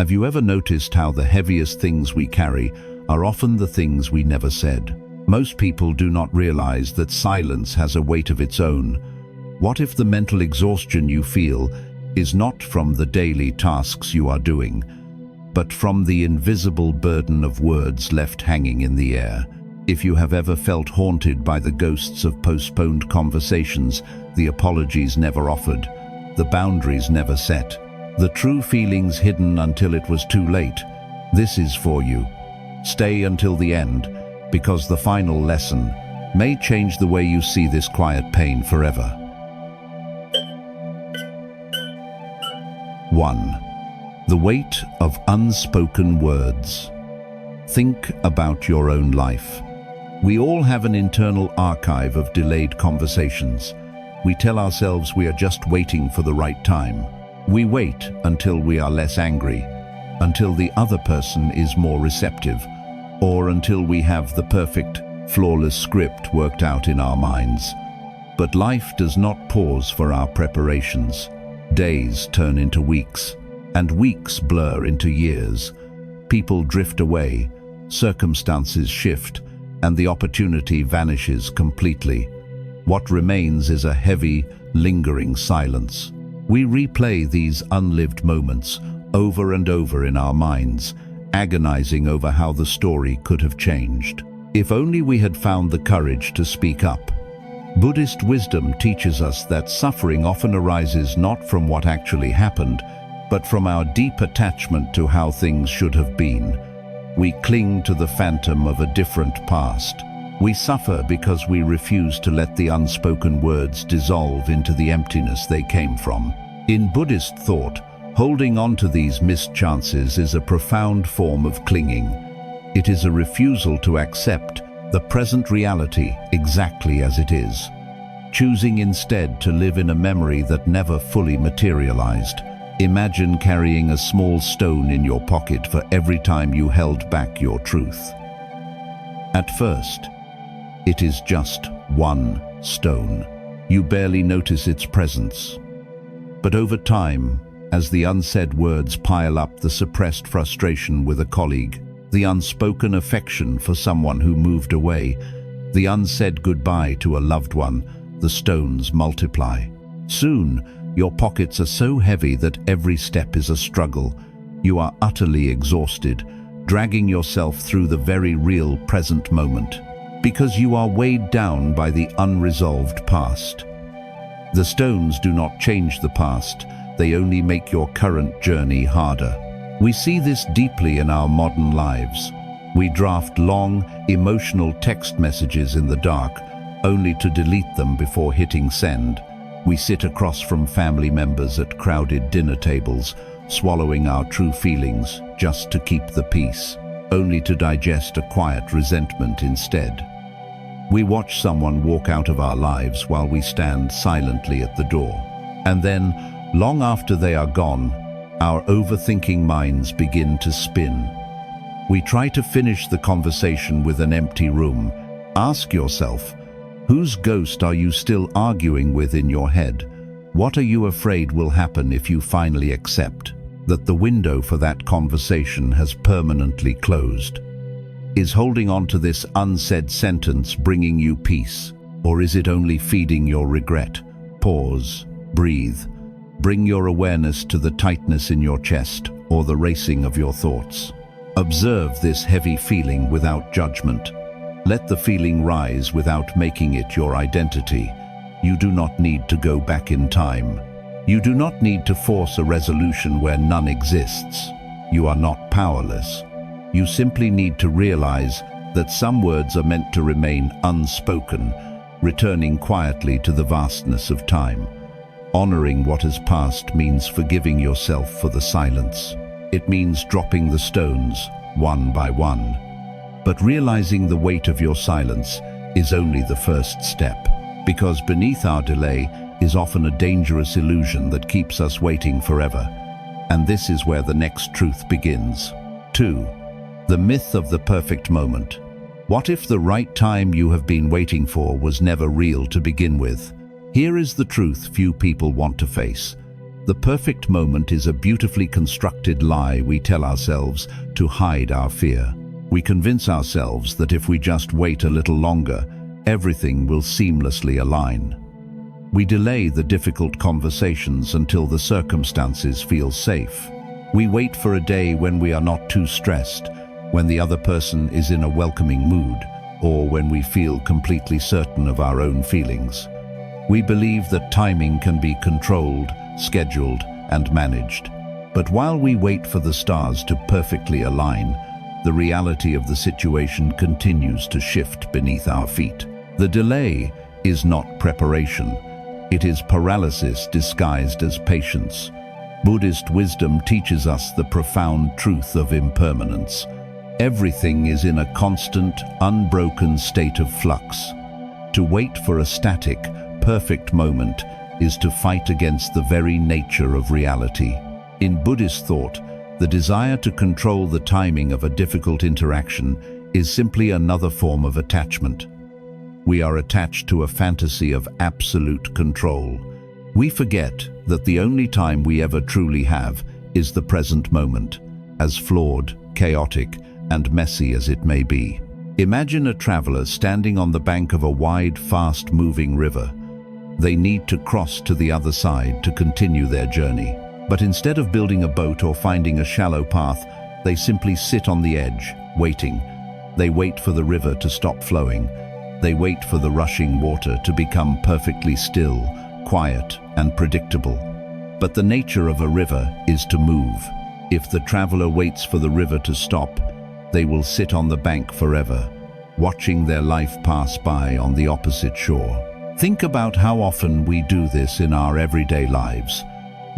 Have you ever noticed how the heaviest things we carry are often the things we never said? Most people do not realize that silence has a weight of its own. What if the mental exhaustion you feel is not from the daily tasks you are doing, but from the invisible burden of words left hanging in the air? If you have ever felt haunted by the ghosts of postponed conversations, the apologies never offered, the boundaries never set, the true feelings hidden until it was too late, this is for you. Stay until the end, because the final lesson may change the way you see this quiet pain forever. 1. The weight of unspoken words. Think about your own life. We all have an internal archive of delayed conversations. We tell ourselves we are just waiting for the right time. We wait until we are less angry, until the other person is more receptive, or until we have the perfect, flawless script worked out in our minds. But life does not pause for our preparations. Days turn into weeks, and weeks blur into years. People drift away, circumstances shift, and the opportunity vanishes completely. What remains is a heavy, lingering silence. We replay these unlived moments over and over in our minds, agonizing over how the story could have changed. If only we had found the courage to speak up. Buddhist wisdom teaches us that suffering often arises not from what actually happened, but from our deep attachment to how things should have been. We cling to the phantom of a different past. We suffer because we refuse to let the unspoken words dissolve into the emptiness they came from. In Buddhist thought, holding on to these missed chances is a profound form of clinging. It is a refusal to accept the present reality exactly as it is, choosing instead to live in a memory that never fully materialized. Imagine carrying a small stone in your pocket for every time you held back your truth. At first, it is just one stone. You barely notice its presence. But over time, as the unsaid words pile up, the suppressed frustration with a colleague, the unspoken affection for someone who moved away, the unsaid goodbye to a loved one, the stones multiply. Soon, your pockets are so heavy that every step is a struggle. You are utterly exhausted, dragging yourself through the very real present moment, because you are weighed down by the unresolved past. The stones do not change the past, they only make your current journey harder. We see this deeply in our modern lives. We draft long, emotional text messages in the dark, only to delete them before hitting send. We sit across from family members at crowded dinner tables, swallowing our true feelings just to keep the peace, only to digest a quiet resentment instead. We watch someone walk out of our lives while we stand silently at the door. And then, long after they are gone, our overthinking minds begin to spin. We try to finish the conversation with an empty room. Ask yourself, whose ghost are you still arguing with in your head? What are you afraid will happen if you finally accept that the window for that conversation has permanently closed? Is holding on to this unsaid sentence bringing you peace, or is it only feeding your regret? Pause, breathe, bring your awareness to the tightness in your chest or the racing of your thoughts. Observe this heavy feeling without judgment. Let the feeling rise without making it your identity. You do not need to go back in time. You do not need to force a resolution where none exists. You are not powerless. You simply need to realize that some words are meant to remain unspoken, returning quietly to the vastness of time. Honoring what has passed means forgiving yourself for the silence. It means dropping the stones, one by one. But realizing the weight of your silence is only the first step, because beneath our delay is often a dangerous illusion that keeps us waiting forever. And this is where the next truth begins. 2. The myth of the perfect moment. What if the right time you have been waiting for was never real to begin with? Here is the truth few people want to face. The perfect moment is a beautifully constructed lie we tell ourselves to hide our fear. We convince ourselves that if we just wait a little longer, everything will seamlessly align. We delay the difficult conversations until the circumstances feel safe. We wait for a day when we are not too stressed, when the other person is in a welcoming mood, or when we feel completely certain of our own feelings. We believe that timing can be controlled, scheduled, and managed. But while we wait for the stars to perfectly align, the reality of the situation continues to shift beneath our feet. The delay is not preparation. It is paralysis disguised as patience. Buddhist wisdom teaches us the profound truth of impermanence. Everything is in a constant, unbroken state of flux. To wait for a static, perfect moment is to fight against the very nature of reality. In Buddhist thought, the desire to control the timing of a difficult interaction is simply another form of attachment. We are attached to a fantasy of absolute control. We forget that the only time we ever truly have is the present moment, as flawed, chaotic, and messy as it may be. Imagine a traveler standing on the bank of a wide, fast-moving river. They need to cross to the other side to continue their journey. But instead of building a boat or finding a shallow path, they simply sit on the edge, waiting. They wait for the river to stop flowing. They wait for the rushing water to become perfectly still, quiet, and predictable. But the nature of a river is to move. If the traveler waits for the river to stop, they will sit on the bank forever, watching their life pass by on the opposite shore. Think about how often we do this in our everyday lives.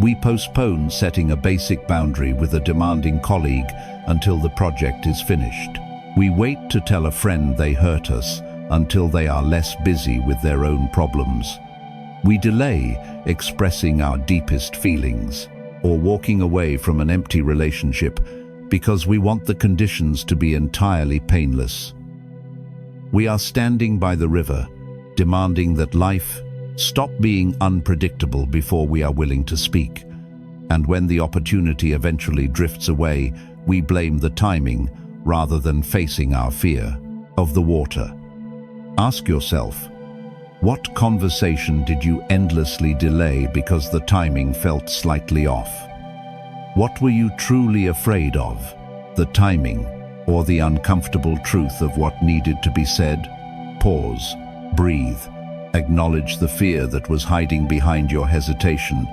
We postpone setting a basic boundary with a demanding colleague until the project is finished. We wait to tell a friend they hurt us until they are less busy with their own problems. We delay expressing our deepest feelings or walking away from an empty relationship because we want the conditions to be entirely painless. We are standing by the river, demanding that life stop being unpredictable before we are willing to speak. And when the opportunity eventually drifts away, we blame the timing rather than facing our fear of the water. Ask yourself, what conversation did you endlessly delay because the timing felt slightly off? What were you truly afraid of? The timing or the uncomfortable truth of what needed to be said? Pause, breathe. Acknowledge the fear that was hiding behind your hesitation.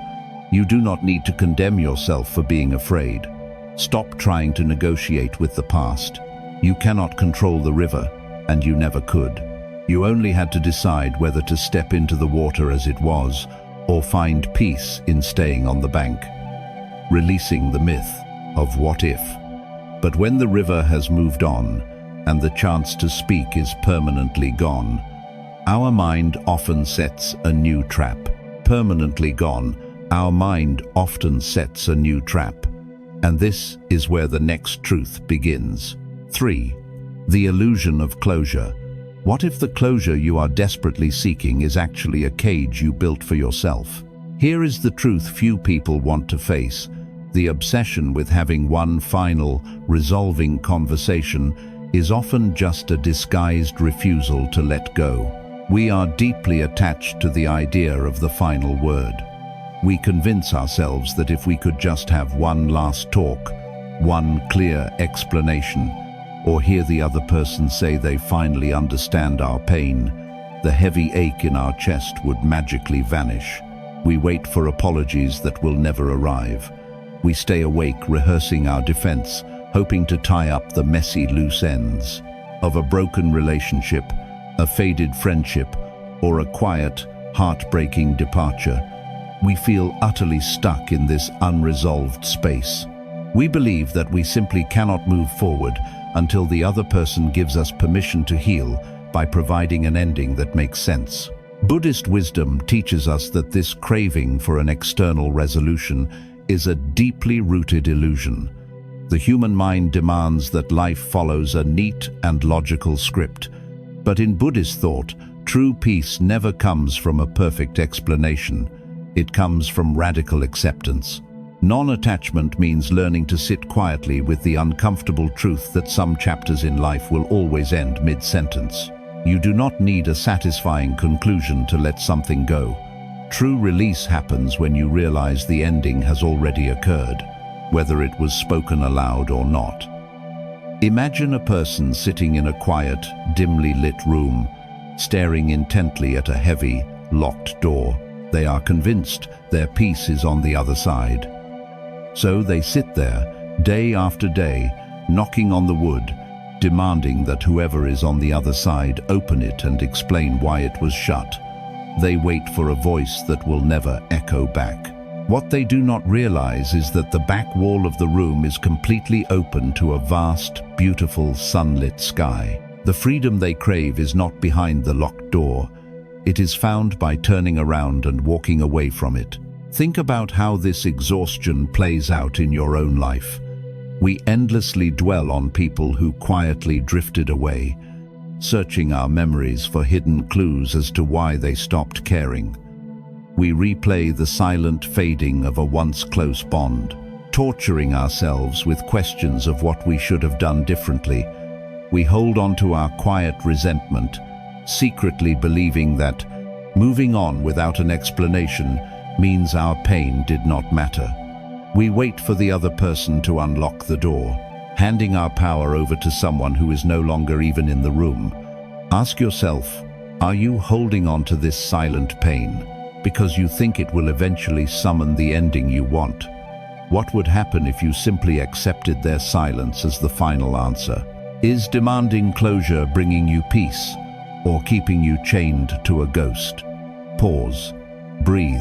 You do not need to condemn yourself for being afraid. Stop trying to negotiate with the past. You cannot control the river, and you never could. You only had to decide whether to step into the water as it was, or find peace in staying on the bank. Releasing the myth of what if. But when the river has moved on, and the chance to speak is permanently gone, our mind often sets a new trap. Permanently gone, our mind often sets a new trap. And this is where the next truth begins. 3. The illusion of closure. What if the closure you are desperately seeking is actually a cage you built for yourself? Here is the truth few people want to face. The obsession with having one final, resolving conversation is often just a disguised refusal to let go. We are deeply attached to the idea of the final word. We convince ourselves that if we could just have one last talk, one clear explanation, or hear the other person say they finally understand our pain, the heavy ache in our chest would magically vanish. We wait for apologies that will never arrive. We stay awake rehearsing our defense, hoping to tie up the messy loose ends of a broken relationship, a faded friendship, or a quiet, heartbreaking departure. We feel utterly stuck in this unresolved space. We believe that we simply cannot move forward until the other person gives us permission to heal by providing an ending that makes sense. Buddhist wisdom teaches us that this craving for an external resolution is a deeply rooted illusion. The human mind demands that life follows a neat and logical script. But in Buddhist thought, true peace never comes from a perfect explanation. It comes from radical acceptance. Non-attachment means learning to sit quietly with the uncomfortable truth that some chapters in life will always end mid-sentence. You do not need a satisfying conclusion to let something go. True release happens when you realize the ending has already occurred, whether it was spoken aloud or not. Imagine a person sitting in a quiet, dimly lit room, staring intently at a heavy, locked door. They are convinced their peace is on the other side. So they sit there, day after day, knocking on the wood, demanding that whoever is on the other side open it and explain why it was shut. They wait for a voice that will never echo back. What they do not realize is that the back wall of the room is completely open to a vast, beautiful, sunlit sky. The freedom they crave is not behind the locked door. It is found by turning around and walking away from it. Think about how this exhaustion plays out in your own life. We endlessly dwell on people who quietly drifted away, searching our memories for hidden clues as to why they stopped caring. We replay the silent fading of a once close bond, torturing ourselves with questions of what we should have done differently. We hold on to our quiet resentment, secretly believing that moving on without an explanation means our pain did not matter. We wait for the other person to unlock the door, handing our power over to someone who is no longer even in the room. Ask yourself, are you holding on to this silent pain because you think it will eventually summon the ending you want? What would happen if you simply accepted their silence as the final answer? Is demanding closure bringing you peace, or keeping you chained to a ghost? Pause, breathe,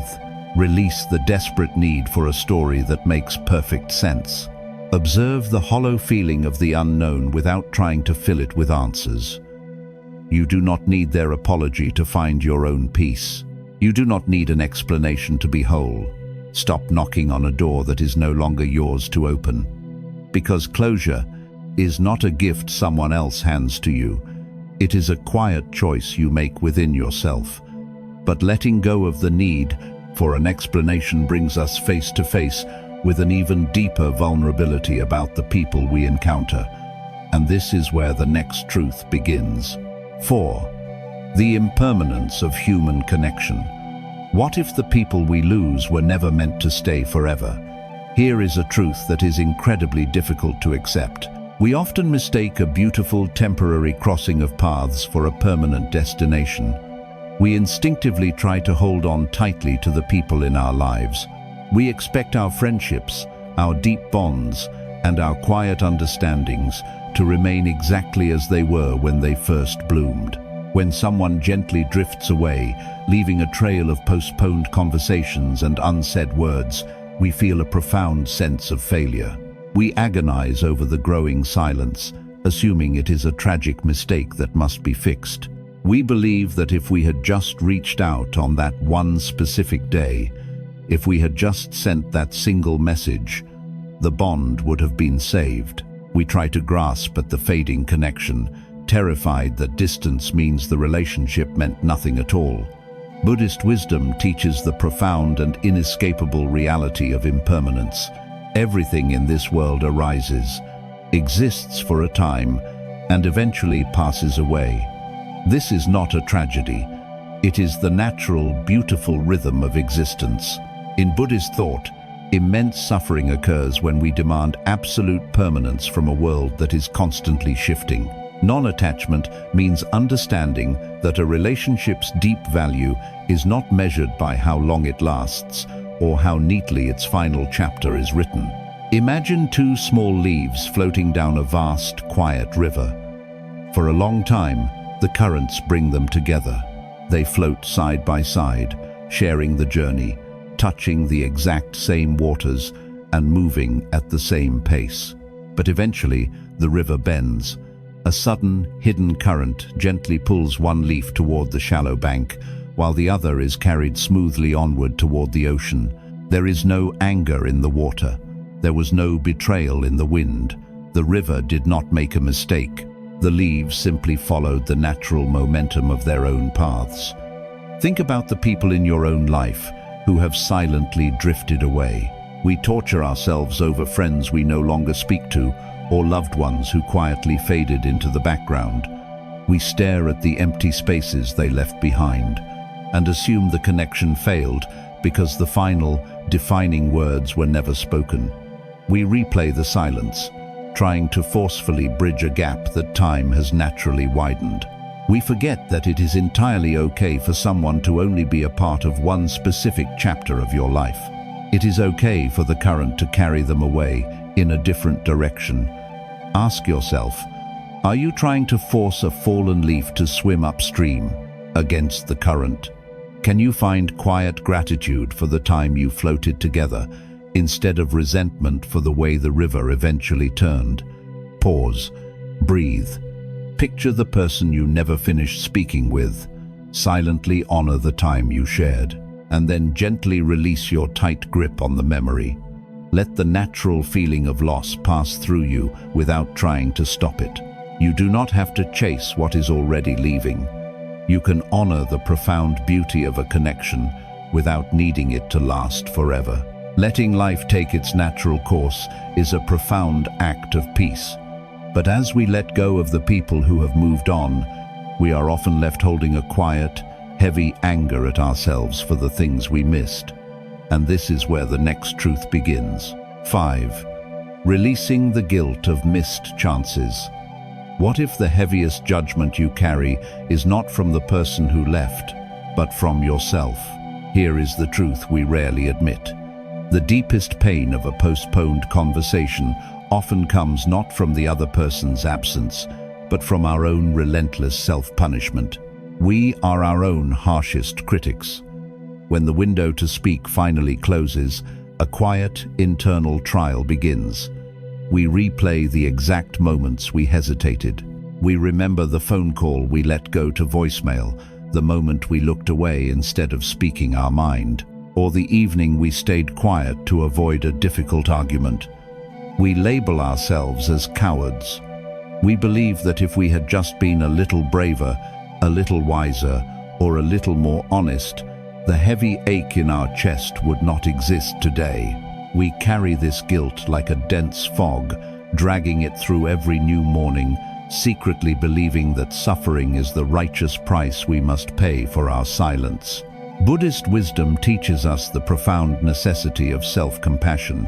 release the desperate need for a story that makes perfect sense. Observe the hollow feeling of the unknown without trying to fill it with answers. You do not need their apology to find your own peace. You do not need an explanation to be whole. Stop knocking on a door that is no longer yours to open. Because closure is not a gift someone else hands to you. It is a quiet choice you make within yourself. But letting go of the need for an explanation brings us face to face with an even deeper vulnerability about the people we encounter. And this is where the next truth begins. 4. The impermanence of human connection. What if the people we lose were never meant to stay forever? Here is a truth that is incredibly difficult to accept. We often mistake a beautiful temporary crossing of paths for a permanent destination. We instinctively try to hold on tightly to the people in our lives. We expect our friendships, our deep bonds, and our quiet understandings to remain exactly as they were when they first bloomed. When someone gently drifts away, leaving a trail of postponed conversations and unsaid words, we feel a profound sense of failure. We agonize over the growing silence, assuming it is a tragic mistake that must be fixed. We believe that if we had just reached out on that one specific day, if we had just sent that single message, the bond would have been saved. We try to grasp at the fading connection, terrified that distance means the relationship meant nothing at all. Buddhist wisdom teaches the profound and inescapable reality of impermanence. Everything in this world arises, exists for a time, and eventually passes away. This is not a tragedy. It is the natural, beautiful rhythm of existence. In Buddhist thought, immense suffering occurs when we demand absolute permanence from a world that is constantly shifting. Non-attachment means understanding that a relationship's deep value is not measured by how long it lasts or how neatly its final chapter is written. Imagine two small leaves floating down a vast, quiet river. For a long time, the currents bring them together. They float side by side, sharing the journey, touching the exact same waters and moving at the same pace. But eventually, the river bends. A sudden, hidden current gently pulls one leaf toward the shallow bank, while the other is carried smoothly onward toward the ocean. There is no anger in the water. There was no betrayal in the wind. The river did not make a mistake. The leaves simply followed the natural momentum of their own paths. Think about the people in your own life who have silently drifted away. We torture ourselves over friends we no longer speak to, or loved ones who quietly faded into the background. We stare at the empty spaces they left behind and assume the connection failed because the final, defining words were never spoken. We replay the silence, trying to forcefully bridge a gap that time has naturally widened. We forget that it is entirely okay for someone to only be a part of one specific chapter of your life. It is okay for the current to carry them away in a different direction. Ask yourself, are you trying to force a fallen leaf to swim upstream against the current? Can you find quiet gratitude for the time you floated together instead of resentment for the way the river eventually turned? Pause, breathe. Picture the person you never finished speaking with. Silently honor the time you shared, and then gently release your tight grip on the memory. Let the natural feeling of loss pass through you without trying to stop it. You do not have to chase what is already leaving. You can honor the profound beauty of a connection without needing it to last forever. Letting life take its natural course is a profound act of peace. But as we let go of the people who have moved on, we are often left holding a quiet, heavy anger at ourselves for the things we missed. And this is where the next truth begins. 5. Releasing the guilt of missed chances. What if the heaviest judgment you carry is not from the person who left, but from yourself? Here is the truth we rarely admit. The deepest pain of a postponed conversation often comes not from the other person's absence, but from our own relentless self-punishment. We are our own harshest critics. When the window to speak finally closes, a quiet, internal trial begins. We replay the exact moments we hesitated. We remember the phone call we let go to voicemail, the moment we looked away instead of speaking our mind, or the evening we stayed quiet to avoid a difficult argument. We label ourselves as cowards. We believe that if we had just been a little braver, a little wiser, or a little more honest, the heavy ache in our chest would not exist today. We carry this guilt like a dense fog, dragging it through every new morning, secretly believing that suffering is the righteous price we must pay for our silence. Buddhist wisdom teaches us the profound necessity of self-compassion.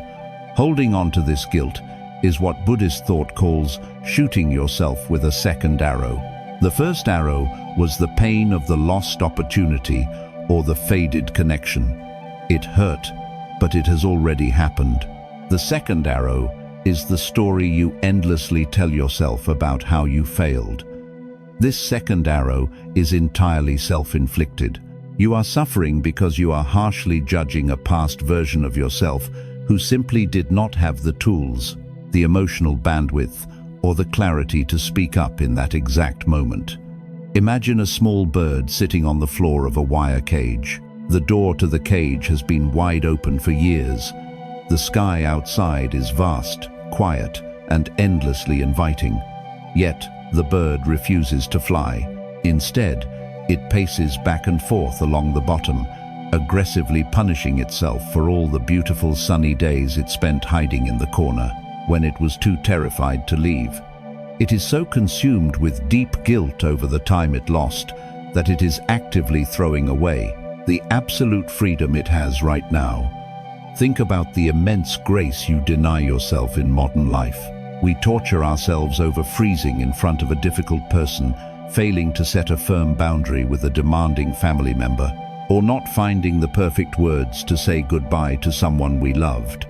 Holding on to this guilt is what Buddhist thought calls shooting yourself with a second arrow. The first arrow was the pain of the lost opportunity or the faded connection. It hurt, but it has already happened. The second arrow is the story you endlessly tell yourself about how you failed. This second arrow is entirely self-inflicted. You are suffering because you are harshly judging a past version of yourself who simply did not have the tools, the emotional bandwidth, or the clarity to speak up in that exact moment. Imagine a small bird sitting on the floor of a wire cage. The door to the cage has been wide open for years. The sky outside is vast, quiet, and endlessly inviting. Yet, the bird refuses to fly. Instead, it paces back and forth along the bottom, aggressively punishing itself for all the beautiful sunny days it spent hiding in the corner when it was too terrified to leave. It is so consumed with deep guilt over the time it lost that it is actively throwing away the absolute freedom it has right now. Think about the immense grace you deny yourself in modern life. We torture ourselves over freezing in front of a difficult person, failing to set a firm boundary with a demanding family member, or not finding the perfect words to say goodbye to someone we loved.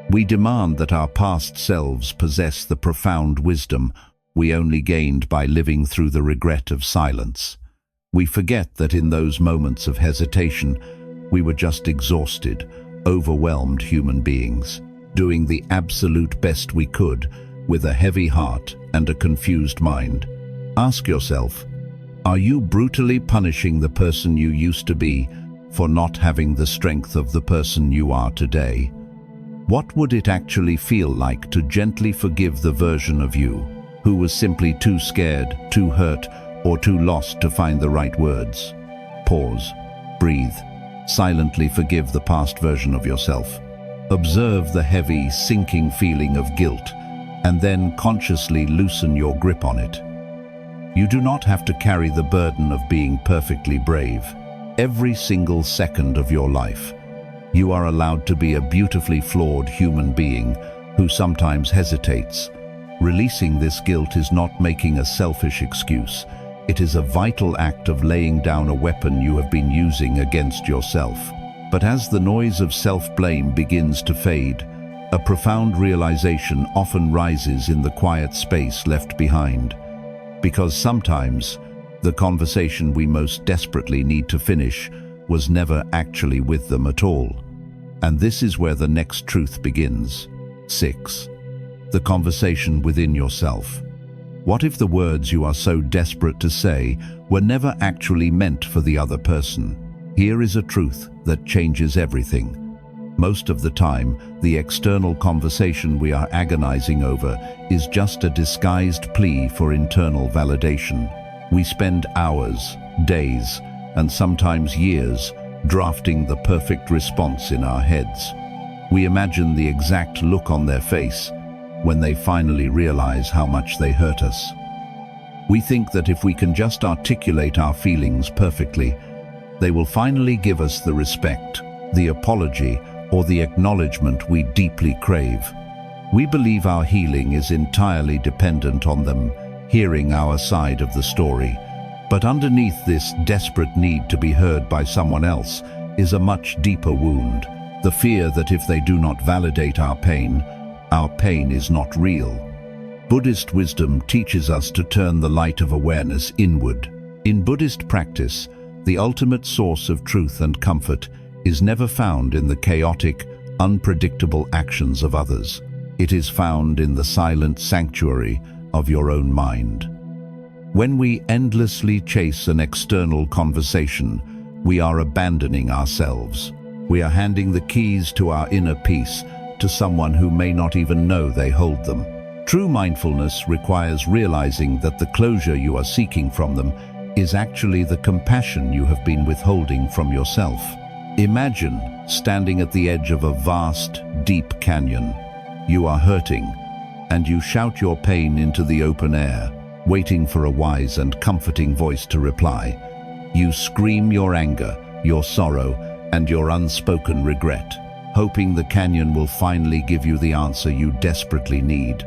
We demand that our past selves possess the profound wisdom we only gained by living through the regret of silence. We forget that in those moments of hesitation, we were just exhausted, overwhelmed human beings, doing the absolute best we could with a heavy heart and a confused mind. Ask yourself, are you brutally punishing the person you used to be for not having the strength of the person you are today? What would it actually feel like to gently forgive the version of you who was simply too scared, too hurt, or too lost to find the right words? Pause, breathe, Silently forgive the past version of yourself. Observe the heavy, sinking feeling of guilt, and then consciously loosen your grip on it. You do not have to carry the burden of being perfectly brave. Every single second of your life, you are allowed to be a beautifully flawed human being who sometimes hesitates. Releasing this guilt is not making a selfish excuse. It is a vital act of laying down a weapon you have been using against yourself. But as the noise of self-blame begins to fade, a profound realization often rises in the quiet space left behind. Because sometimes, the conversation we most desperately need to finish was never actually with them at all. And this is where the next truth begins. 6. The conversation within yourself. What if the words you are so desperate to say were never actually meant for the other person? Here is a truth that changes everything. Most of the time, the external conversation we are agonizing over is just a disguised plea for internal validation. We spend hours, days, and sometimes years drafting the perfect response in our heads. We imagine the exact look on their face when they finally realize how much they hurt us. We think that if we can just articulate our feelings perfectly, they will finally give us the respect, the apology, or the acknowledgement we deeply crave. We believe our healing is entirely dependent on them hearing our side of the story. But underneath this desperate need to be heard by someone else is a much deeper wound. The fear that if they do not validate our pain is not real. Buddhist wisdom teaches us to turn the light of awareness inward. In Buddhist practice, the ultimate source of truth and comfort is never found in the chaotic, unpredictable actions of others. It is found in the silent sanctuary of your own mind. When we endlessly chase an external conversation, we are abandoning ourselves. We are handing the keys to our inner peace to someone who may not even know they hold them. True mindfulness requires realizing that the closure you are seeking from them is actually the compassion you have been withholding from yourself. Imagine standing at the edge of a vast, deep canyon. You are hurting, and you shout your pain into the open air, waiting for a wise and comforting voice to reply. You scream your anger, your sorrow, and your unspoken regret, hoping the canyon will finally give you the answer you desperately need.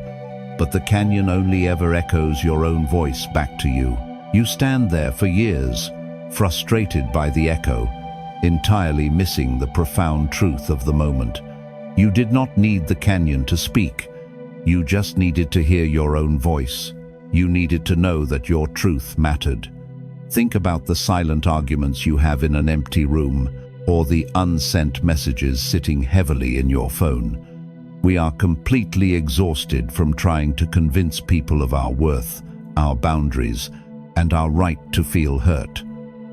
But the canyon only ever echoes your own voice back to you. You stand there for years, frustrated by the echo, entirely missing the profound truth of the moment. You did not need the canyon to speak. You just needed to hear your own voice. You needed to know that your truth mattered. Think about the silent arguments you have in an empty room, or the unsent messages sitting heavily in your phone. We are completely exhausted from trying to convince people of our worth, our boundaries, and our right to feel hurt.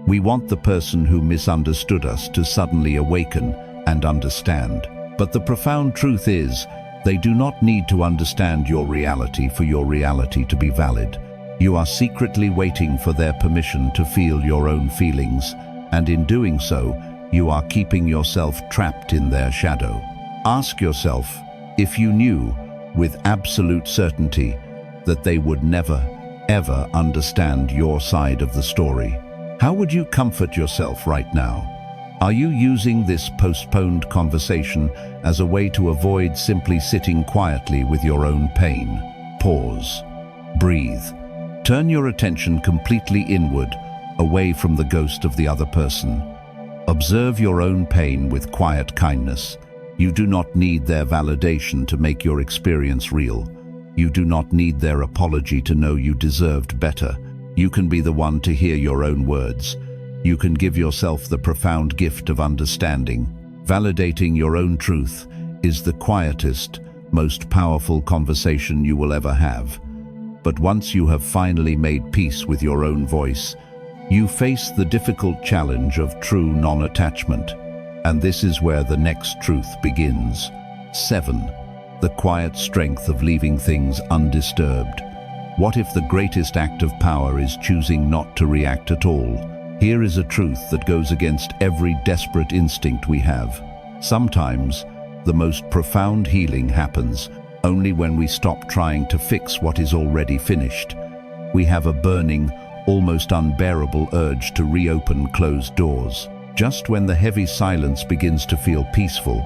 We want the person who misunderstood us to suddenly awaken and understand. But the profound truth is, they do not need to understand your reality for your reality to be valid. You are secretly waiting for their permission to feel your own feelings, and in doing so, you are keeping yourself trapped in their shadow. Ask yourself, if you knew with absolute certainty that they would never, ever understand your side of the story, how would you comfort yourself right now? Are you using this postponed conversation as a way to avoid simply sitting quietly with your own pain? Pause. Breathe. Turn your attention completely inward, away from the ghost of the other person. Observe your own pain with quiet kindness. You do not need their validation to make your experience real. You do not need their apology to know you deserved better. You can be the one to hear your own words. You can give yourself the profound gift of understanding. Validating your own truth is the quietest, most powerful conversation you will ever have. But once you have finally made peace with your own voice, you face the difficult challenge of true non-attachment. And this is where the next truth begins. 7. The quiet strength of leaving things undisturbed. What if the greatest act of power is choosing not to react at all? Here is a truth that goes against every desperate instinct we have. Sometimes, the most profound healing happens only when we stop trying to fix what is already finished. We have a burning, almost unbearable urge to reopen closed doors. Just when the heavy silence begins to feel peaceful,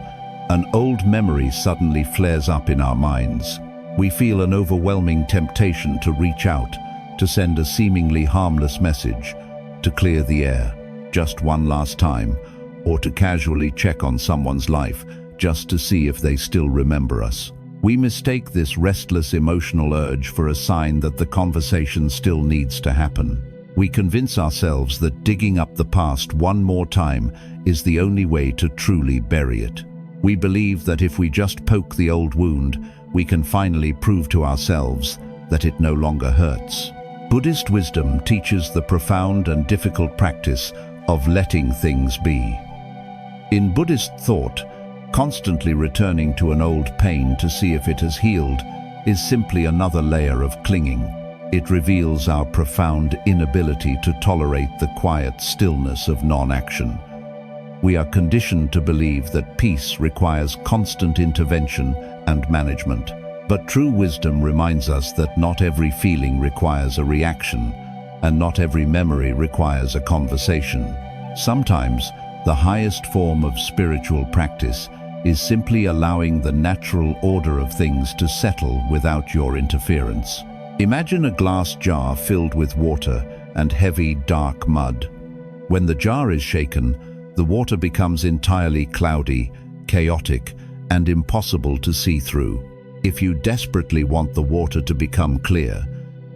an old memory suddenly flares up in our minds. We feel an overwhelming temptation to reach out, to send a seemingly harmless message, to clear the air, just one last time, or to casually check on someone's life, just to see if they still remember us. We mistake this restless emotional urge for a sign that the conversation still needs to happen. We convince ourselves that digging up the past one more time is the only way to truly bury it. We believe that if we just poke the old wound, we can finally prove to ourselves that it no longer hurts. Buddhist wisdom teaches the profound and difficult practice of letting things be. In Buddhist thought, constantly returning to an old pain to see if it has healed is simply another layer of clinging. It reveals our profound inability to tolerate the quiet stillness of non-action. We are conditioned to believe that peace requires constant intervention and management. But true wisdom reminds us that not every feeling requires a reaction, and not every memory requires a conversation. Sometimes, the highest form of spiritual practice is simply allowing the natural order of things to settle without your interference. Imagine a glass jar filled with water and heavy, dark mud. When the jar is shaken, the water becomes entirely cloudy, chaotic, and impossible to see through. If you desperately want the water to become clear,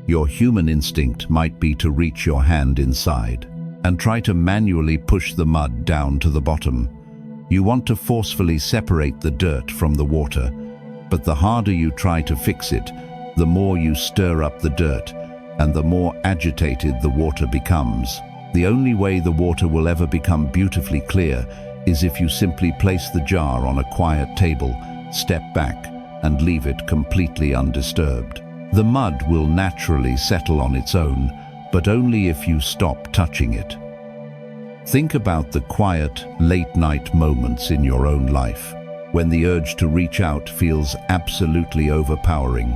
your human instinct might be to reach your hand inside and try to manually push the mud down to the bottom. You want to forcefully separate the dirt from the water, but the harder you try to fix it, the more you stir up the dirt, and the more agitated the water becomes. The only way the water will ever become beautifully clear is if you simply place the jar on a quiet table, step back, and leave it completely undisturbed. The mud will naturally settle on its own, but only if you stop touching it. Think about the quiet, late-night moments in your own life, when the urge to reach out feels absolutely overpowering.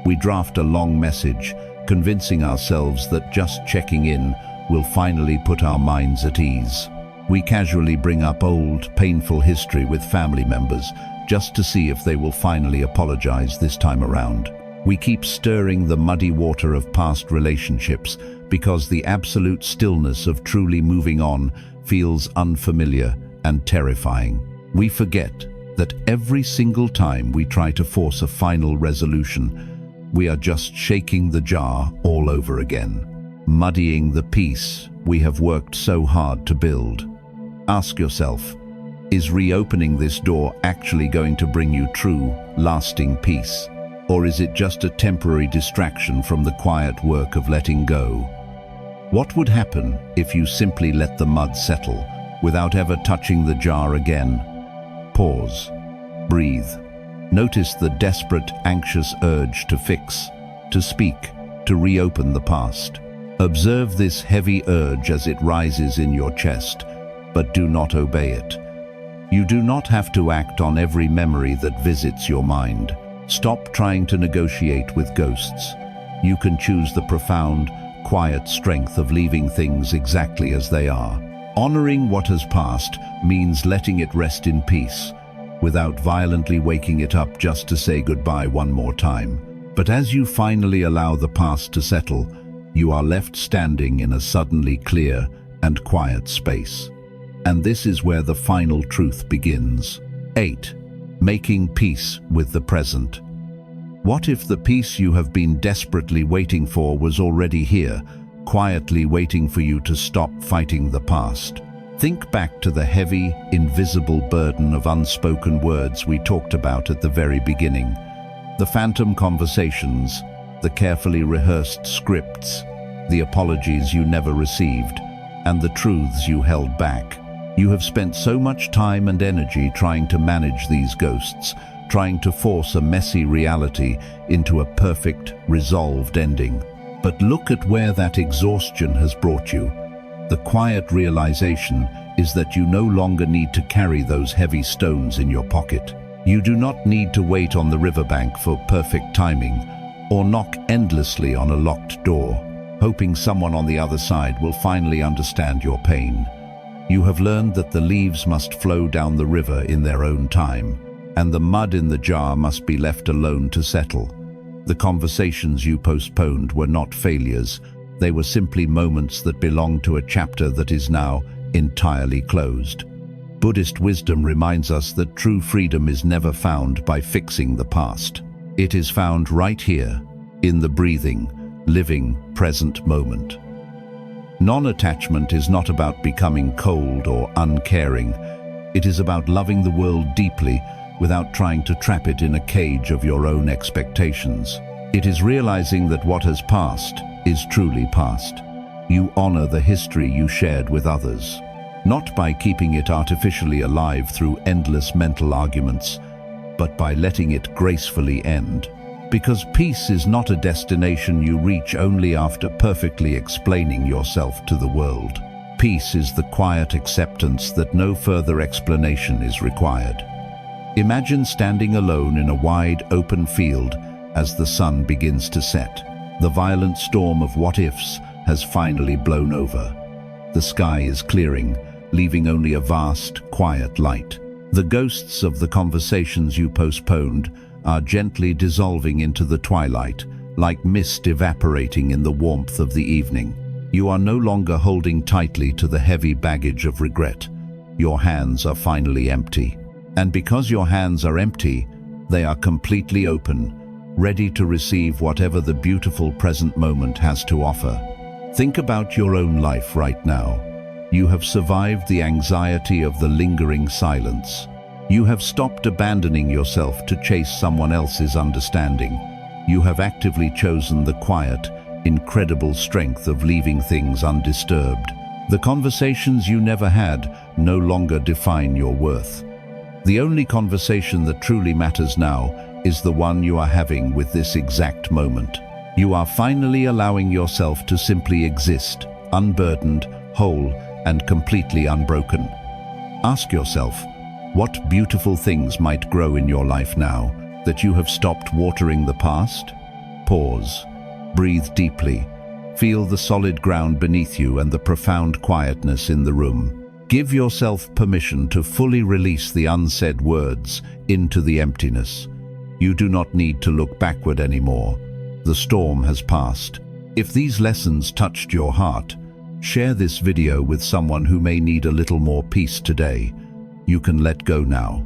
We draft a long message, convincing ourselves that just checking in will finally put our minds at ease. We casually bring up old, painful history with family members, just to see if they will finally apologize this time around. We keep stirring the muddy water of past relationships because the absolute stillness of truly moving on feels unfamiliar and terrifying. We forget that every single time we try to force a final resolution, we are just shaking the jar all over again, muddying the peace we have worked so hard to build. Ask yourself, is reopening this door actually going to bring you true, lasting peace? Or is it just a temporary distraction from the quiet work of letting go? What would happen if you simply let the mud settle without ever touching the jar again? Pause. Breathe. Notice the desperate, anxious urge to fix, to speak, to reopen the past. Observe this heavy urge as it rises in your chest, but do not obey it. You do not have to act on every memory that visits your mind. Stop trying to negotiate with ghosts. You can choose the profound, quiet strength of leaving things exactly as they are. Honoring what has passed means letting it rest in peace, without violently waking it up just to say goodbye one more time. But as you finally allow the past to settle, you are left standing in a suddenly clear and quiet space. And this is where the final truth begins. 8. Making peace with the present. What if the peace you have been desperately waiting for was already here, quietly waiting for you to stop fighting the past? Think back to the heavy, invisible burden of unspoken words we talked about at the very beginning. The phantom conversations, the carefully rehearsed scripts, the apologies you never received, and the truths you held back. You have spent so much time and energy trying to manage these ghosts, trying to force a messy reality into a perfect, resolved ending. But look at where that exhaustion has brought you. The quiet realization is that you no longer need to carry those heavy stones in your pocket. You do not need to wait on the riverbank for perfect timing or knock endlessly on a locked door, hoping someone on the other side will finally understand your pain. You have learned that the leaves must flow down the river in their own time, and the mud in the jar must be left alone to settle. The conversations you postponed were not failures. They were simply moments that belonged to a chapter that is now entirely closed. Buddhist wisdom reminds us that true freedom is never found by fixing the past. It is found right here, in the breathing, living, present moment. Non-attachment is not about becoming cold or uncaring. It is about loving the world deeply without trying to trap it in a cage of your own expectations. It is realizing that what has passed is truly past. You honor the history you shared with others, not by keeping it artificially alive through endless mental arguments, but by letting it gracefully end. Because peace is not a destination you reach only after perfectly explaining yourself to the world. Peace is the quiet acceptance that no further explanation is required. Imagine standing alone in a wide, open field as the sun begins to set. The violent storm of what-ifs has finally blown over. The sky is clearing, leaving only a vast, quiet light. The ghosts of the conversations you postponed are gently dissolving into the twilight, like mist evaporating in the warmth of the evening. You are no longer holding tightly to the heavy baggage of regret. Your hands are finally empty. And because your hands are empty, they are completely open, ready to receive whatever the beautiful present moment has to offer. Think about your own life right now. You have survived the anxiety of the lingering silence. You have stopped abandoning yourself to chase someone else's understanding. You have actively chosen the quiet, incredible strength of leaving things undisturbed. The conversations you never had no longer define your worth. The only conversation that truly matters now is the one you are having with this exact moment. You are finally allowing yourself to simply exist, unburdened, whole, and completely unbroken. Ask yourself, what beautiful things might grow in your life now that you have stopped watering the past? Pause. Breathe deeply. Feel the solid ground beneath you and the profound quietness in the room. Give yourself permission to fully release the unsaid words into the emptiness. You do not need to look backward anymore. The storm has passed. If these lessons touched your heart, share this video with someone who may need a little more peace today. You can let go now.